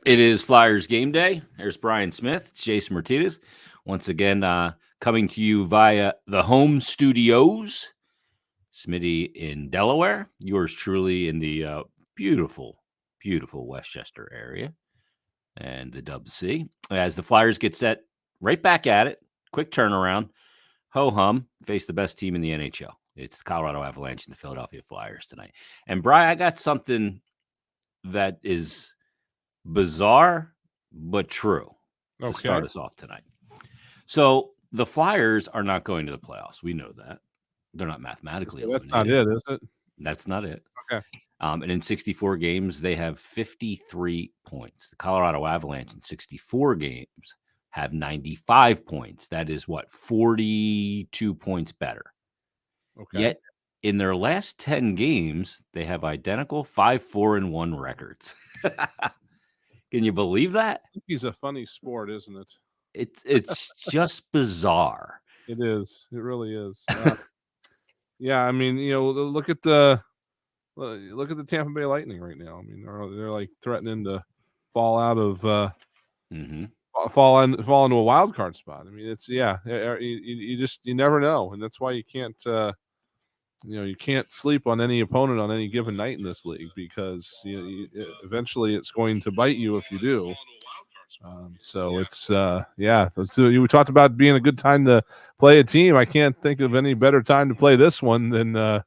It is Flyers game day. There's Brian Smith, Jason Martinez, once again coming to you via the home studios. Smitty in Delaware, yours truly in the beautiful, beautiful Westchester area and the Dub C. As the Flyers get set right back at it, quick turnaround, ho-hum, face the best team in the NHL. It's the Colorado Avalanche and the Philadelphia Flyers tonight. And Brian, I got something that is bizarre but true to start us off tonight. So the Flyers are not going to the playoffs. We know that. They're not mathematically eliminated. That's not it, is it? That's not it. Okay. And in 64 games, they have 53 points. The Colorado Avalanche in 64 games have 95 points. That is 42 points better. Okay. Yet in their last 10 games, they have identical 5-4-1 records. Can you believe that? He's a funny sport, isn't it? It's just bizarre. It is. It really is. Yeah, I mean, look at the Tampa Bay Lightning right now. I mean, they're like threatening to fall out of fall into a wild card spot. I mean, it's you never know, and that's why you can't you can't sleep on any opponent on any given night in this league, because eventually it's going to bite you if you do. So it's we talked about being a good time to play a team. I can't think of any better time to play this one than a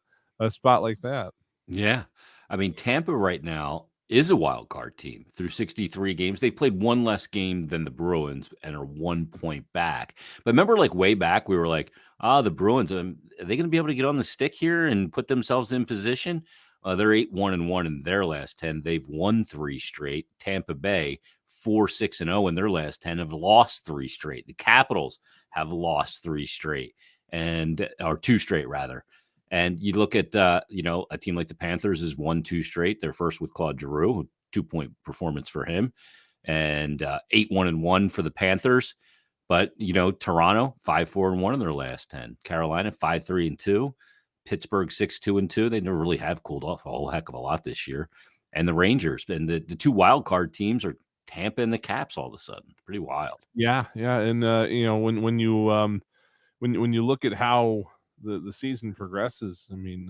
spot like that. Yeah. I mean, Tampa right now is a wild card team through 63 games. They played one less game than the Bruins and are 1 point back. But remember, like way back, we were like, the Bruins, are they going to be able to get on the stick here and put themselves in position? They're 8-1-1 in their last 10. They've won 3 straight. Tampa Bay 4-6-0 in their last 10, have lost 3 straight. The Capitals have lost 3 straight, or 2 straight rather. And you look at a team like the Panthers has won 2 straight. They're first with Claude Giroux, 2-point performance for him, and 8-1-1 for the Panthers. But Toronto 5-4-1 in their last 10. Carolina 5-3-2. Pittsburgh 6-2-2. They never really have cooled off a whole heck of a lot this year. And the Rangers and the 2 wild card teams are Tampa and the Caps all of a sudden. It's pretty wild. Yeah, and when you look at how the season progresses, I mean,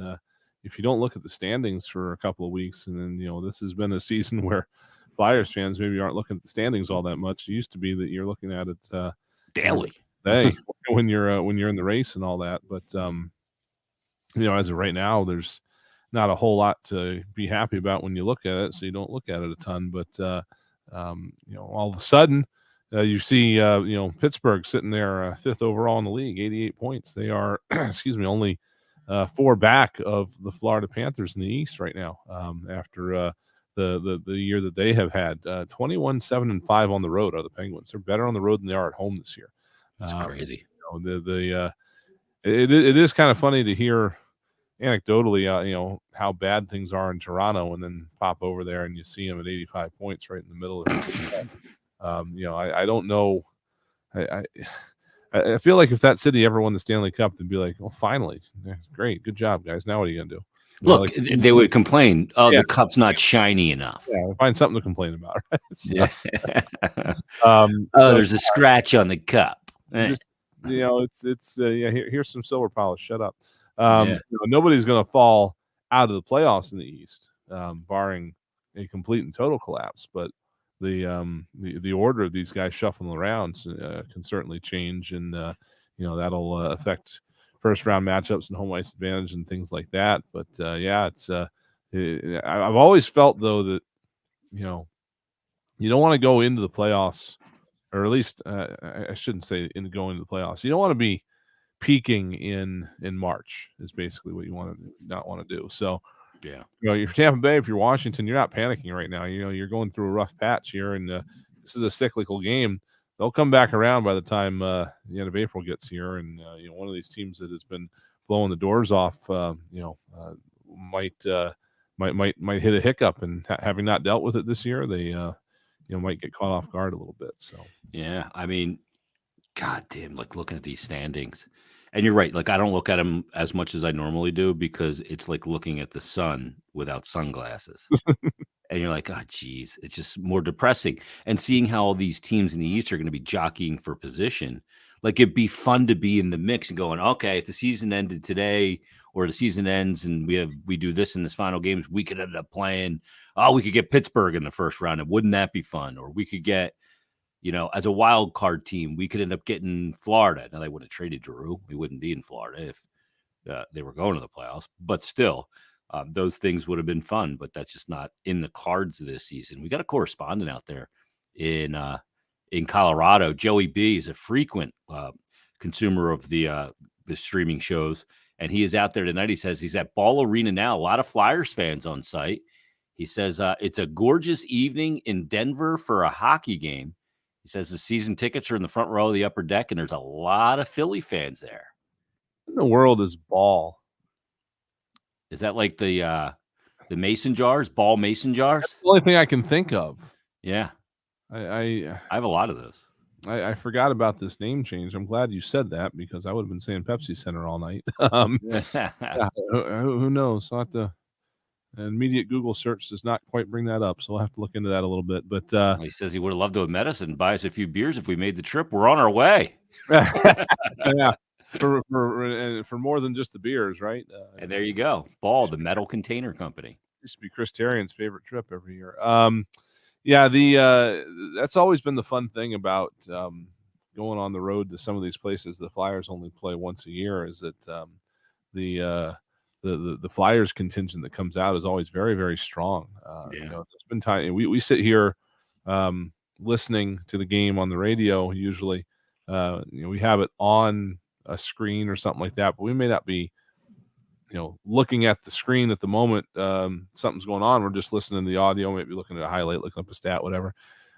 if you don't look at the standings for a couple of weeks, and then this has been a season where Flyers fans maybe aren't looking at the standings all that much. It used to be that you're looking at it daily when you're in the race and all that. But as of right now, there's not a whole lot to be happy about when you look at it, so you don't look at it a ton. But all of a sudden, you see, Pittsburgh sitting there 5th overall in the league, 88 points. They are, only 4 back of the Florida Panthers in the East right now. After the year that they have had, 21-7-5 on the road are the Penguins. They're better on the road than they are at home this year. That's crazy. It is kind of funny to hear anecdotally, how bad things are in Toronto, and then pop over there and you see them at 85 points right in the middle of it. I don't know. I feel like if that city ever won the Stanley Cup, they'd be like, "Well, finally, great, good job, guys. Now what are you gonna do?" Look, they would complain, the cup's not shiny enough. Yeah, we'll find something to complain about. Right? So, there's a scratch on the cup. Just, here's some silver polish. Shut up. Nobody's going to fall out of the playoffs in the East, barring a complete and total collapse. But the order of these guys shuffling around can certainly change, and that'll affect first round matchups and home ice advantage and things like that. But I've always felt though that you don't want to go into the playoffs, or at least I shouldn't say going into the playoffs. You don't want to be peaking in March is basically what you not want to do. So yeah, you're Tampa Bay, if you're Washington, you're not panicking right now. You're going through a rough patch here, and this is a cyclical game. They'll come back around by the time the end of April gets here, and one of these teams that has been blowing the doors off, might hit a hiccup, and having not dealt with it this year, they might get caught off guard a little bit. So yeah, I mean, goddamn, like looking at these standings, and you're right. Like I don't look at them as much as I normally do, because it's like looking at the sun without sunglasses. and you're like, oh, geez, it's just more depressing. And seeing how all these teams in the East are going to be jockeying for position, like it'd be fun to be in the mix and going, okay, if the season ended today or the season ends and we do this in this final games, we could end up playing. Oh, we could get Pittsburgh in the first round, and wouldn't that be fun? Or we could get, as a wild card team, we could end up getting Florida. Now they wouldn't have traded Drew. We wouldn't be in Florida if they were going to the playoffs, but still. Those things would have been fun, but that's just not in the cards this season. We got a correspondent out there in Colorado. Joey B is a frequent consumer of the streaming shows, and he is out there tonight. He says he's at Ball Arena now. A lot of Flyers fans on site. He says it's a gorgeous evening in Denver for a hockey game. He says the season tickets are in the front row of the upper deck, and there's a lot of Philly fans there. What in the world is Ball? Is that like the mason jars, Ball mason jars? That's the only thing I can think of. Yeah. I have a lot of those. I forgot about this name change. I'm glad you said that because I would have been saying Pepsi Center all night. Yeah, who knows? I'll have to, an immediate Google search does not quite bring that up, so we'll have to look into that a little bit. But he says he would have loved to have met us and buy us a few beers if we made the trip. We're on our way. Yeah. For more than just the beers, right? And there you go. Ball, the metal container company. Used to be Chris Terrian's favorite trip every year. Yeah, that's always been the fun thing about going on the road to some of these places. The Flyers only play once a year. Is that the Flyers contingent that comes out is always very, very strong. There's been time we sit here listening to the game on the radio. Usually, we have it on a screen or something like that, but we may not be looking at the screen at the moment. Something's going on, we're just listening to the audio, maybe looking at a highlight, looking up a stat, whatever.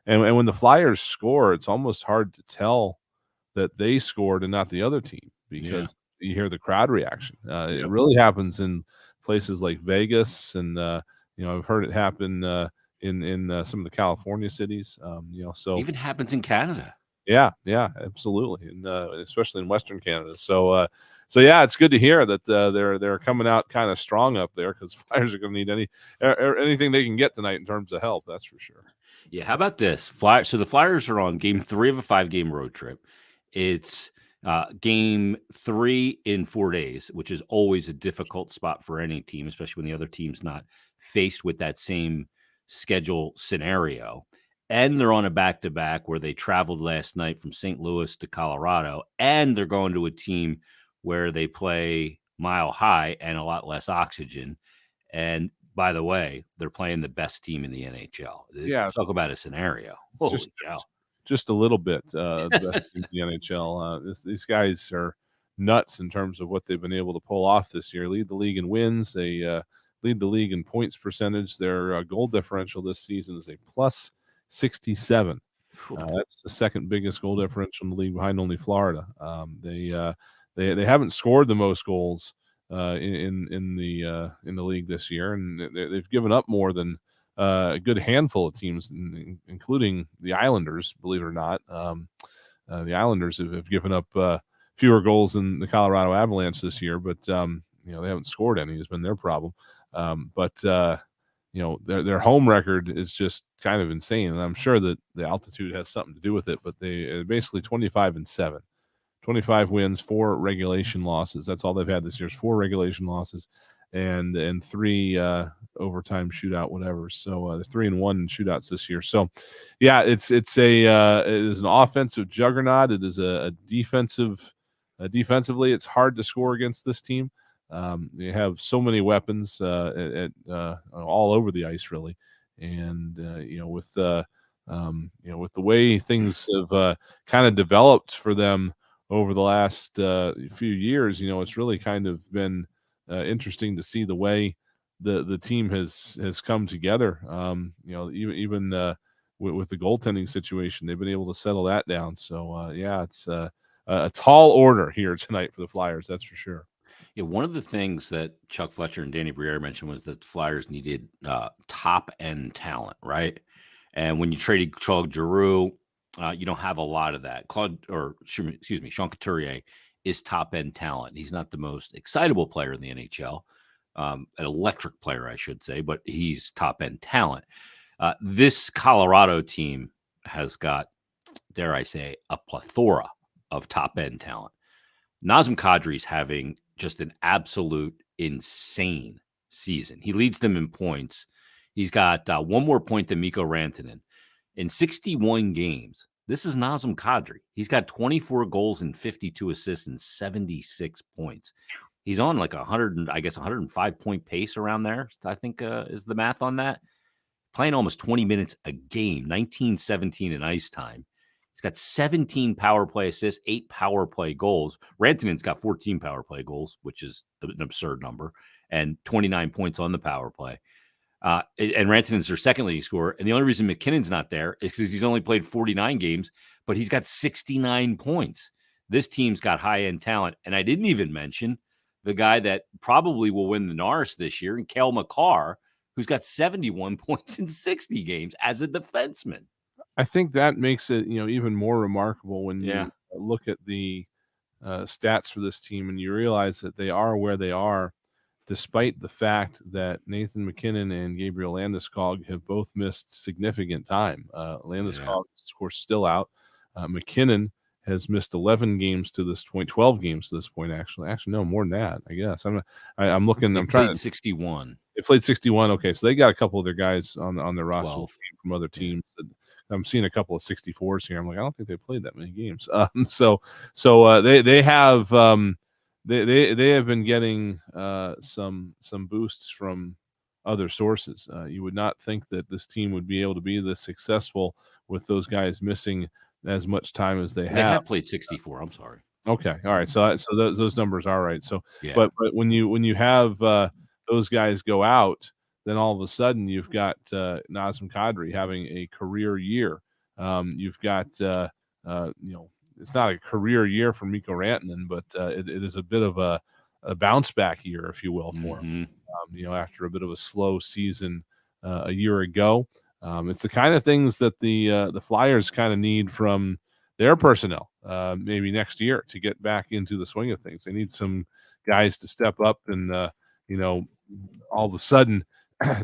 And when the Flyers score, it's almost hard to tell that they scored and not the other team because you hear the crowd reaction. It really happens in places like Vegas, and I've heard it happen in some of the California cities. So even happens in Canada. Yeah, absolutely, and especially in Western Canada. So yeah, it's good to hear that they're coming out kind of strong up there because Flyers are going to need anything they can get tonight in terms of help. That's for sure. Yeah, how about this? So the Flyers are on game 3 of a 5-game road trip. It's game 3 in 4 days, which is always a difficult spot for any team, especially when the other team's not faced with that same schedule scenario. And they're on a back-to-back where they traveled last night from St. Louis to Colorado, and they're going to a team where they play Mile High and a lot less oxygen. And by the way, they're playing the best team in the NHL. Yeah, talk about a scenario. Holy cow. Just a little bit the best team in the NHL. These guys are nuts in terms of what they've been able to pull off this year. Lead the league in wins. They lead the league in points percentage. Their goal differential this season is a plus 67. That's the second biggest goal differential in the league, behind only Florida. They haven't scored the most goals in the league this year, and they've given up more than a good handful of teams, including the Islanders. Believe it or not, the Islanders have given up fewer goals than the Colorado Avalanche this year, but they haven't scored any. Has been their problem. Their home record is just kind of insane, and I'm sure that the altitude has something to do with it. But they basically 25-7, 25 wins, 4 regulation losses. That's all they've had this year is 4 regulation losses, and 3 overtime shootout, whatever. So they're 3-1 in shootouts this year. So yeah, it is an offensive juggernaut. It is a defensive. Defensively, it's hard to score against this team. They have so many weapons all over the ice, really, and with the way things have kind of developed for them over the last few years, it's really kind of been interesting to see the way the team has come together. Even with the goaltending situation, they've been able to settle that down. So it's a tall order here tonight for the Flyers, that's for sure. Yeah, one of the things that Chuck Fletcher and Danny Briere mentioned was that the Flyers needed top-end talent, right? And when you traded Claude Giroux, you don't have a lot of that. Sean Couturier is top-end talent. He's not the most excitable player in the NHL, an electric player, I should say, but he's top-end talent. This Colorado team has got, dare I say, a plethora of top-end talent. Nasam Cadre's having just an absolute insane season. He leads them in points. He's got one more point than Mikko Rantanen. In 61 games, this is Nasam Cadre. He's got 24 goals and 52 assists and 76 points. He's on like 105 point pace around there, I think is the math on that. Playing almost 20 minutes a game, 19-17 in ice time. He's got 17 power play assists, 8 power play goals. Rantanen's got 14 power play goals, which is an absurd number, and 29 points on the power play. And Rantanen's their second leading scorer. And the only reason McKinnon's not there is because he's only played 49 games, but he's got 69 points. This team's got high-end talent. And I didn't even mention the guy that probably will win the Norris this year, and Cale Makar, who's got 71 points in 60 games as a defenseman. I think that makes it, even more remarkable when you look at the stats for this team and you realize that they are where they are, despite the fact that Nathan McKinnon and Gabriel Landeskog have both missed significant time. Landeskog is, of course, still out. McKinnon has missed 11 games to this point, 12 games to this point, actually. Actually, no, more than that, I guess. I'm looking. I'm trying to 61. They played 61. Okay, so they got a couple of their guys on their roster 12. from other teams. I'm seeing a couple of 64s here. I'm like, I don't think they played that many games. So they have they have been getting some boosts from other sources. You would not think that this team would be able to be this successful with those guys missing as much time as they have. They have played 64. I'm sorry. Okay, all right. So those numbers are right. So, yeah. but when you have those guys go out, then all of a sudden you've got Nasam Cadre having a career year. You've got it's not a career year for Mikko Rantanen, but it is a bit of a bounce back year, if you will, for him. After a bit of a slow season a year ago. It's the kind of things that the Flyers kind of need from their personnel maybe next year to get back into the swing of things. They need some guys to step up and all of a sudden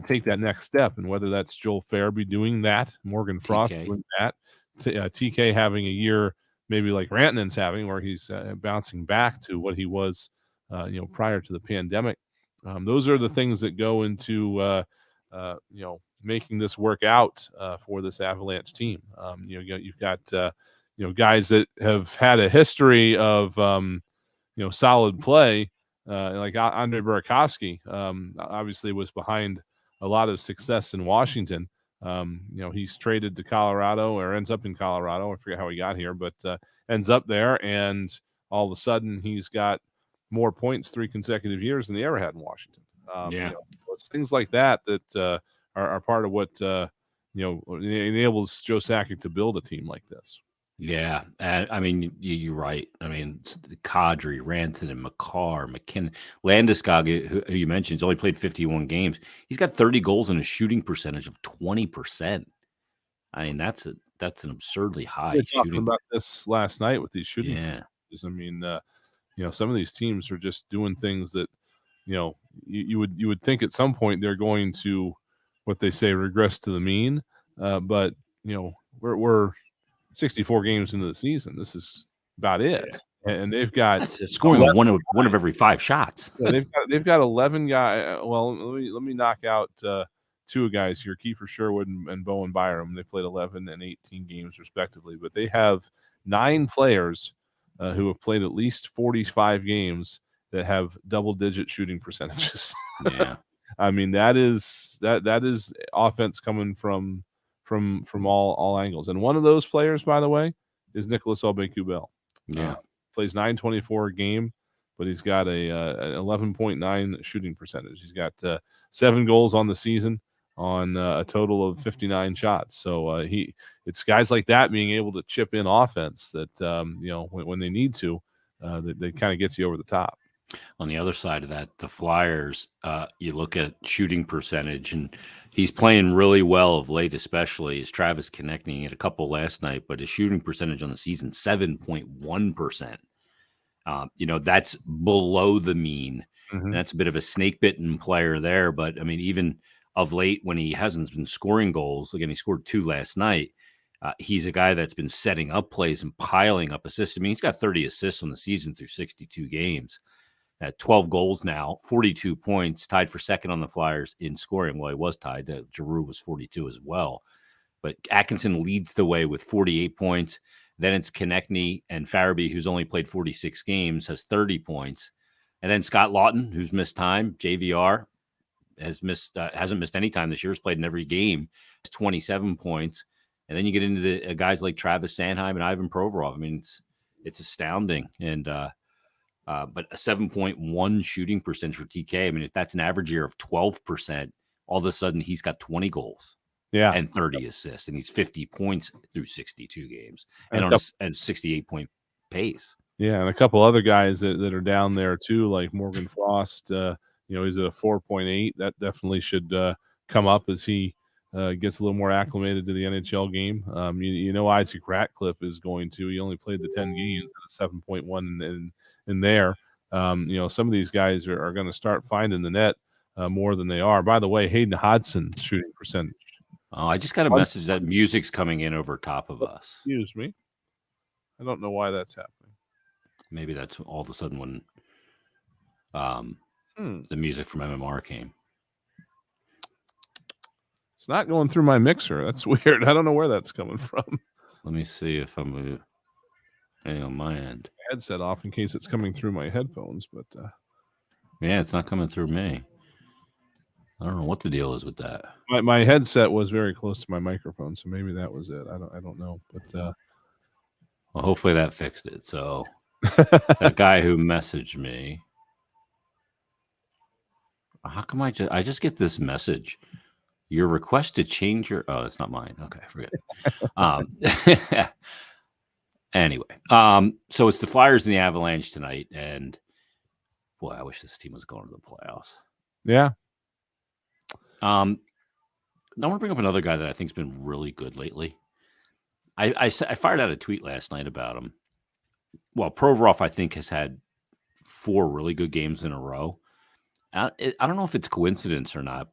take that next step. And whether that's Joel Farabee doing that, Morgan Frost doing that, TK having a year maybe like Rantanen's having, where he's bouncing back to what he was prior to the pandemic. Those are the things that go into making this work out for this Avalanche team. You've got guys that have had a history of solid play, like Andre Burakovsky. Obviously was behind a lot of success in Washington. He's traded to Colorado, or ends up in Colorado. I forget how he got here, but ends up there, and all of a sudden he's got more points 3 consecutive years than they ever had in Washington. It's things like that are part of what enables Joe Sakic to build a team like this. Yeah, I mean, you're right. I mean, Kadri, Rantanen, Makar, McKinnon, Landeskog, who you mentioned, has only played 51 games. He's got 30 goals and a shooting percentage of 20%. I mean, that's an absurdly high. We talked about this last night with these shooting percentages. I mean, some of these teams are just doing things that you would think at some point they're going to, what they say, regress to the mean. But we're 64 games into the season. This is about it, and they've got scoring one of every 5 shots. They've got 11 guys. Well, let me knock out 2 guys here: Kiefer Sherwood and Bowen Byrom. They played 11 and 18 games respectively, but they have 9 players who have played at least 45 games that have double-digit shooting percentages. Yeah, I mean that is offense coming from all angles. And one of those players, by the way, is Nicholas Aube-Kubel. Yeah. Plays .924 a game, but he's got an 11.9 shooting percentage. He's got 7 goals on the season on a total of 59 shots. So it's guys like that being able to chip in offense that when they need to, that kind of gets you over the top. On the other side of that, the Flyers, you look at shooting percentage, and he's playing really well of late, especially as Travis Konechny had a couple last night, but his shooting percentage on the season, 7.1%. That's below the mean And that's a bit of a snake-bitten player there. But, I mean, even of late when he hasn't been scoring goals, again, he scored 2 last night, he's a guy that's been setting up plays and piling up assists. I mean, he's got 30 assists on the season through 62 games. At 12 goals now, 42 points, tied for second on the Flyers in scoring. Well, he was tied. Giroux was 42 as well. But Atkinson leads the way with 48 points. Then it's Konechny and Farabee, who's only played 46 games, has 30 points. And then Scott Lawton, who's missed time, JVR, hasn't missed any time this year, has played in every game, has 27 points. And then you get into the guys like Travis Sanheim and Ivan Provorov. I mean, it's astounding. And but a 7.1 shooting percentage for TK. I mean, if that's an average year of 12%, all of a sudden he's got 20 goals. Yeah. And 30 assists, and he's 50 points through 62 games and on a 68-point pace. Yeah, and a couple other guys that are down there too, like Morgan Frost. He's at a 4.8. That definitely should come up as he gets a little more acclimated to the NHL game. Isaac Ratcliffe is going to. He only played the 10 games at a 7.1 in there. Some of these guys are going to start finding the net more than they are. By the way, Hayden Hodson's shooting percentage. Oh, I just got a message that music's coming in over top of us. Excuse me. I don't know why that's happening. Maybe that's all of a sudden when the music from MMR came. It's not going through my mixer. That's weird. I don't know where that's coming from. Let me see if I'm on my end. Headset off in case it's coming through my headphones, but yeah, it's not coming through me. I don't know what the deal is with that. My headset was very close to my microphone, so maybe that was it. I don't know, but well, hopefully that fixed it. So that guy who messaged me, how come I just get this message? Your request to change your it's not mine. Okay, forget it. Anyway, so it's the Flyers and the Avalanche tonight, and boy, I wish this team was going to the playoffs. Yeah. I want to bring up another guy that I think's been really good lately. I fired out a tweet last night about him. Well, Provorov, I think, has had 4 really good games in a row. I don't know if it's coincidence or not,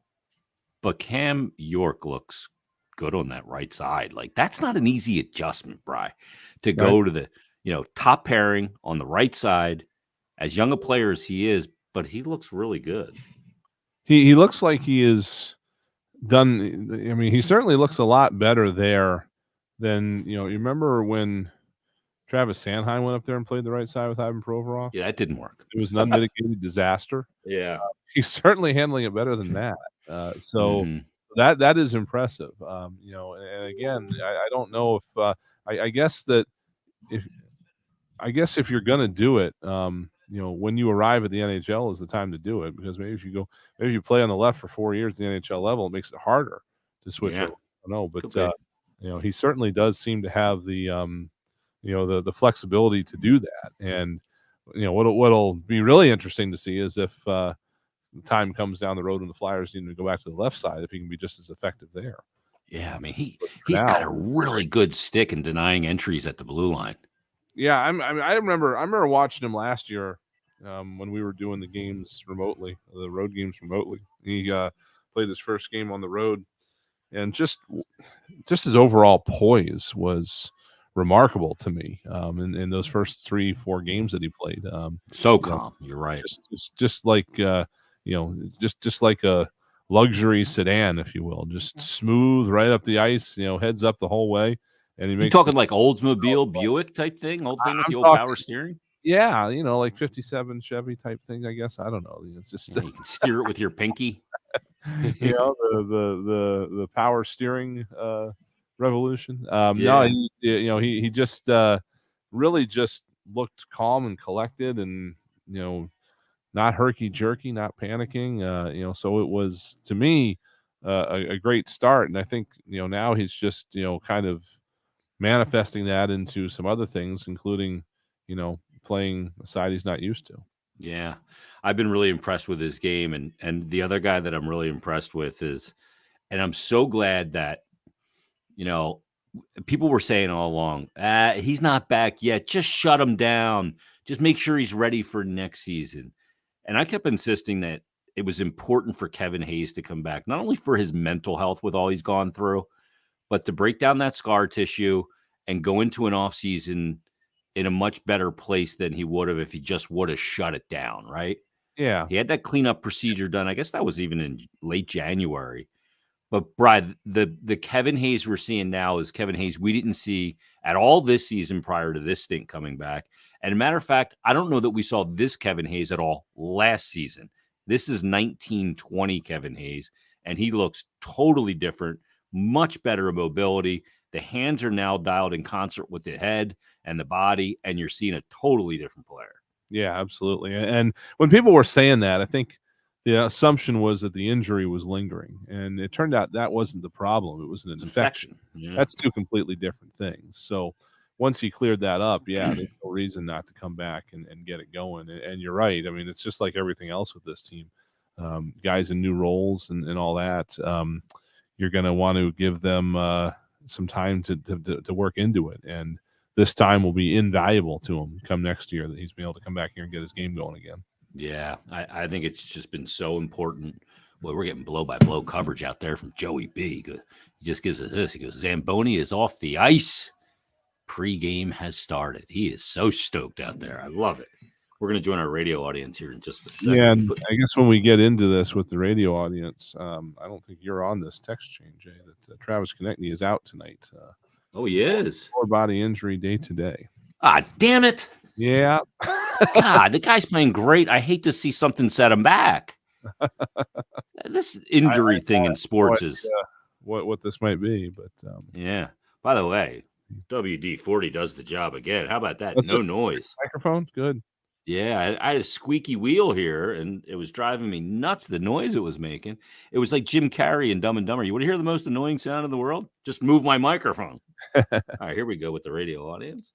but Cam York looks good on that right side. Like, that's not an easy adjustment, Bri, to go to the top pairing on the right side. As young a player as he is, but he looks really good. He looks like he is done. I mean, he certainly looks a lot better there than, you remember when Travis Sanheim went up there and played the right side with Ivan Provorov? Yeah, that didn't work. It was an unmitigated disaster. Yeah. He's certainly handling it better than that. That is impressive. And again, I don't know if I guess if you're going to do it, when you arrive at the NHL is the time to do it, because maybe if you play on the left for 4 years at the NHL level, it makes it harder to switch over. I don't know, but he certainly does seem to have the the flexibility to do that. And what'll be really interesting to see is if the time comes down the road when the Flyers need to go back to the left side, if he can be just as effective there. Yeah, I mean he's got a really good stick in denying entries at the blue line. Yeah, I remember watching him last year when we were doing the games remotely, the road games remotely. He played his first game on the road, and just his overall poise was remarkable to me in those first 3-4 games that he played. So calm, you're right. Just like just like a luxury sedan, if you will, just smooth right up the ice, heads up the whole way. And he makes talking like Oldsmobile Buick type thing, old thing with the old power steering. Yeah, like 57 Chevy type thing. I guess I don't know. It's just you can steer it with your pinky. The power steering revolution. No, he just really just looked calm and collected, and not herky jerky, not panicking. So it was, to me, a great start, and I think now he's just kind of manifesting that into some other things, including, playing a side he's not used to. Yeah. I've been really impressed with his game. And the other guy that I'm really impressed with is, and I'm so glad that, people were saying all along, he's not back yet. Just shut him down. Just make sure he's ready for next season. And I kept insisting that it was important for Kevin Hayes to come back, not only for his mental health with all he's gone through, but to break down that scar tissue and go into an offseason in a much better place than he would have if he just would have shut it down, right? Yeah. He had that cleanup procedure done. I guess that was even in late January. But Brad, the Kevin Hayes we're seeing now is Kevin Hayes we didn't see at all this season prior to this stint coming back. And a matter of fact, I don't know that we saw this Kevin Hayes at all last season. This is 1920 Kevin Hayes, and he looks totally different, much better mobility. The hands are now dialed in concert with the head and the body, and you're seeing a totally different player. Yeah, absolutely. And when people were saying that, I think the assumption was that the injury was lingering, and it turned out that wasn't the problem. It was an infection. Yeah. That's two completely different things. So once he cleared that up, yeah, there's no reason not to come back and get it going. And you're right. I mean, it's just like everything else with this team. Guys in new roles and all that. You're going to want to give them some time to work into it. And this time will be invaluable to him come next year that he's been able to come back here and get his game going again. Yeah, I think it's just been so important. Boy, we're getting blow-by-blow coverage out there from Joey B. He just gives us this. He goes, Zamboni is off the ice. Pregame has started. He is so stoked out there. I love it. We're going to join our radio audience here in just a second. Yeah, and I guess when we get into this with the radio audience, I don't think you're on this text chain, Jay, that Travis Konechny is out tonight. Oh, he is? Lower body injury day to day. Ah, damn it. Yeah. God, the guy's playing great. I hate to see something set him back. This injury thing in sports is what this might be, but yeah. By the way, WD-40 does the job again. How about that? That's no it. Noise. Microphone, good. Yeah, I had a squeaky wheel here, and it was driving me nuts, the noise it was making. It was like Jim Carrey in Dumb and Dumber. You want to hear the most annoying sound in the world? Just move my microphone. All right, here we go with the radio audience.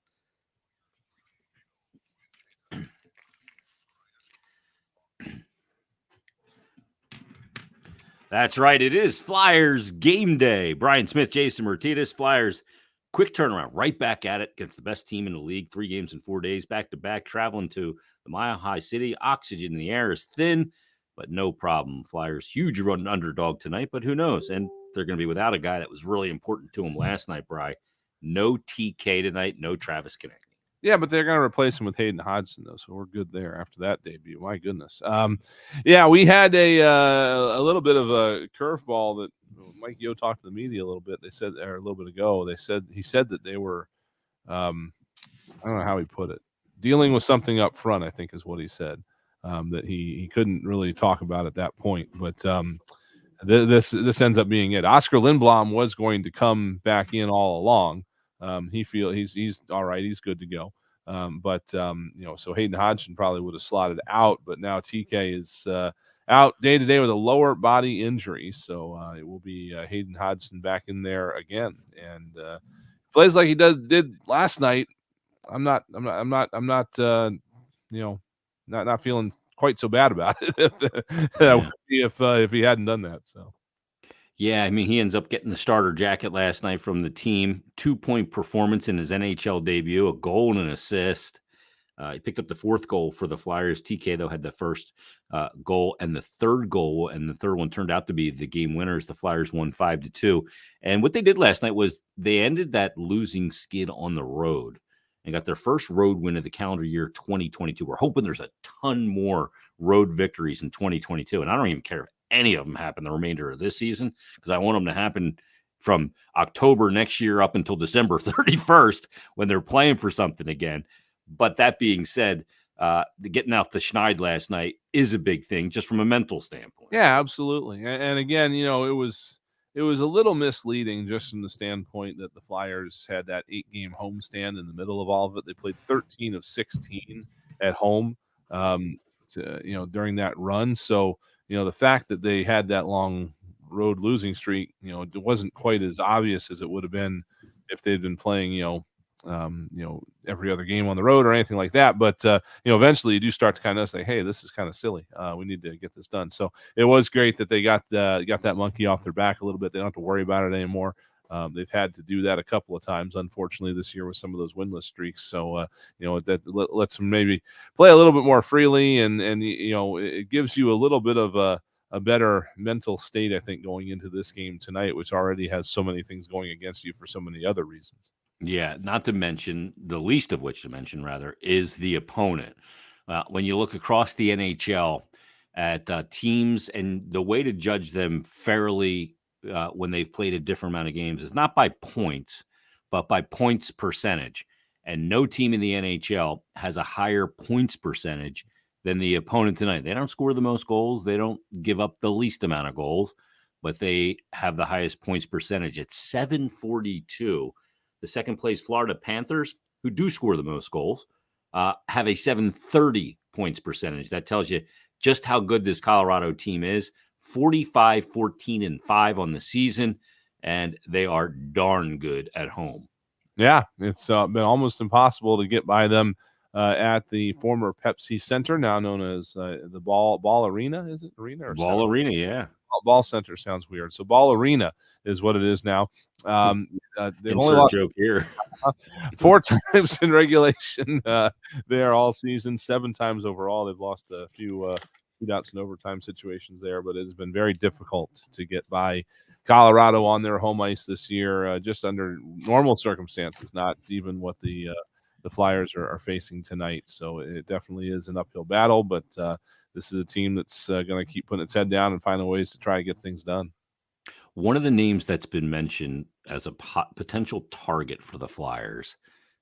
That's right. It is Flyers game day. Brian Smith, Jason Martinez, Flyers. Quick turnaround, right back at it against the best team in the league. 3 games in 4 days, back-to-back, traveling to the Mile High City. Oxygen in the air is thin, but no problem. Flyers, huge run underdog tonight, but who knows? And they're going to be without a guy that was really important to them last night, Bri. No TK tonight, no Travis Konechny. Yeah, but they're going to replace him with Hayden Hodgson, though, so we're good there after that debut. My goodness. Yeah, we had a little bit of a curveball that Mike Yo talked to the media a little bit. They said, or a little bit ago, he said that they were, I don't know how he put it, dealing with something up front, I think is what he said, that he couldn't really talk about at that point. But this ends up being it. Oscar Lindblom was going to come back in all along. He's all right. He's good to go. So Hayden Hodgson probably would have slotted out, but now TK is out day to day with a lower body injury. So it will be Hayden Hodgson back in there again, and plays like he did last night. I'm not feeling quite so bad about it. if he hadn't done that. So. Yeah, I mean, he ends up getting the starter jacket last night from the team. 2-point performance in his NHL debut, a goal and an assist. He picked up the 4th goal for the Flyers. TK, though, had the first goal and the 3rd goal, and the 3rd one turned out to be the game winners. The Flyers won 5-2. And what they did last night was they ended that losing skid on the road and got their first road win of the calendar year 2022. We're hoping there's a ton more road victories in 2022, and I don't even care if any of them happen the remainder of this season, because I want them to happen from October next year up until December 31st when they're playing for something again. But that being said, getting out the schneid last night is a big thing just from a mental standpoint. Yeah, absolutely. And again, it was a little misleading just from the standpoint that the Flyers had that 8-game homestand in the middle of all of it. They played 13 of 16 at home, during that run. So, the fact that they had that long road losing streak, it wasn't quite as obvious as it would have been if they'd been playing, every other game on the road or anything like that. But, eventually you do start to kind of say, hey, this is kind of silly. We need to get this done. So it was great that they got that monkey off their back a little bit. They don't have to worry about it anymore. They've had to do that a couple of times, unfortunately, this year with some of those winless streaks. So, that lets them maybe play a little bit more freely, and it gives you a little bit of a better mental state, I think, going into this game tonight, which already has so many things going against you for so many other reasons. Yeah, not to mention, the least of which to mention, rather, is the opponent. When you look across the NHL at teams, and the way to judge them fairly when they've played a different amount of games is not by points, but by points percentage. And no team in the NHL has a higher points percentage than the opponent tonight. They don't score the most goals. They don't give up the least amount of goals, but they have the highest points percentage at 742. The second place Florida Panthers, who do score the most goals, have a 730 points percentage. That tells you just how good this Colorado team is. 45, 14, and 5 on the season, and they are darn good at home. Yeah, it's been almost impossible to get by them at the former Pepsi Center, now known as the Ball Arena. Is it Arena or Ball Center? Arena? Yeah. Ball Center sounds weird. So Ball Arena is what it is now. They've only lost joke here. 4 times in regulation there all season, 7 times overall. They've lost a few shootouts and overtime situations there, but it has been very difficult to get by Colorado on their home ice this year, just under normal circumstances, not even what the Flyers are facing tonight. So it definitely is an uphill battle, but this is a team that's going to keep putting its head down and finding ways to try to get things done. One of the names that's been mentioned as a potential target for the Flyers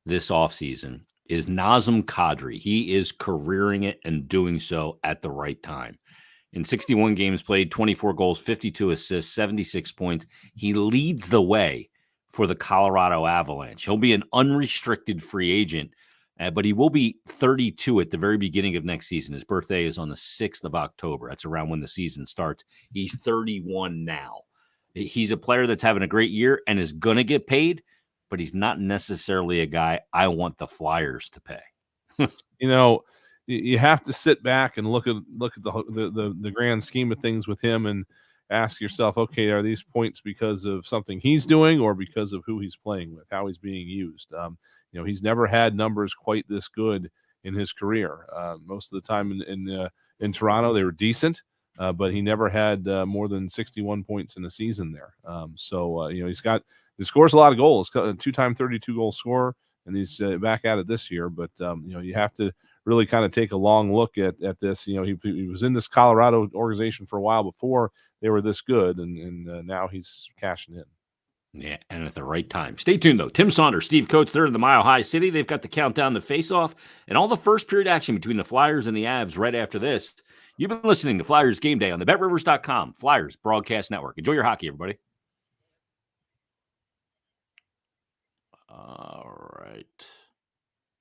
this offseason is Nasam Cadre. He is careering it and doing so at the right time. In 61 games played, 24 goals, 52 assists, 76 points. He leads the way for the Colorado Avalanche. He'll be an unrestricted free agent, but he will be 32 at the very beginning of next season. His birthday is on the 6th of October. That's around when the season starts. He's 31 now. He's a player that's having a great year and is going to get paid, but he's not necessarily a guy I want the Flyers to pay. You have to sit back and look at the grand scheme of things with him and ask yourself, okay, are these points because of something he's doing or because of who he's playing with, how he's being used? He's never had numbers quite this good in his career. Most of the time in Toronto, they were decent. But he never had more than 61 points in a season there. He scores a lot of goals, a 2-time 32-goal scorer, and he's back at it this year. But, you have to really kind of take a long look at this. He was in this Colorado organization for a while before they were this good, and now he's cashing in. Yeah, and at the right time. Stay tuned, though. Tim Saunders, Steve Coates, they're in the Mile High City. They've got the countdown to face-off and all the first period action between the Flyers and the Avs right after this. You've been listening to Flyers Game Day on the BetRivers.com Flyers Broadcast Network. Enjoy your hockey, everybody. All right.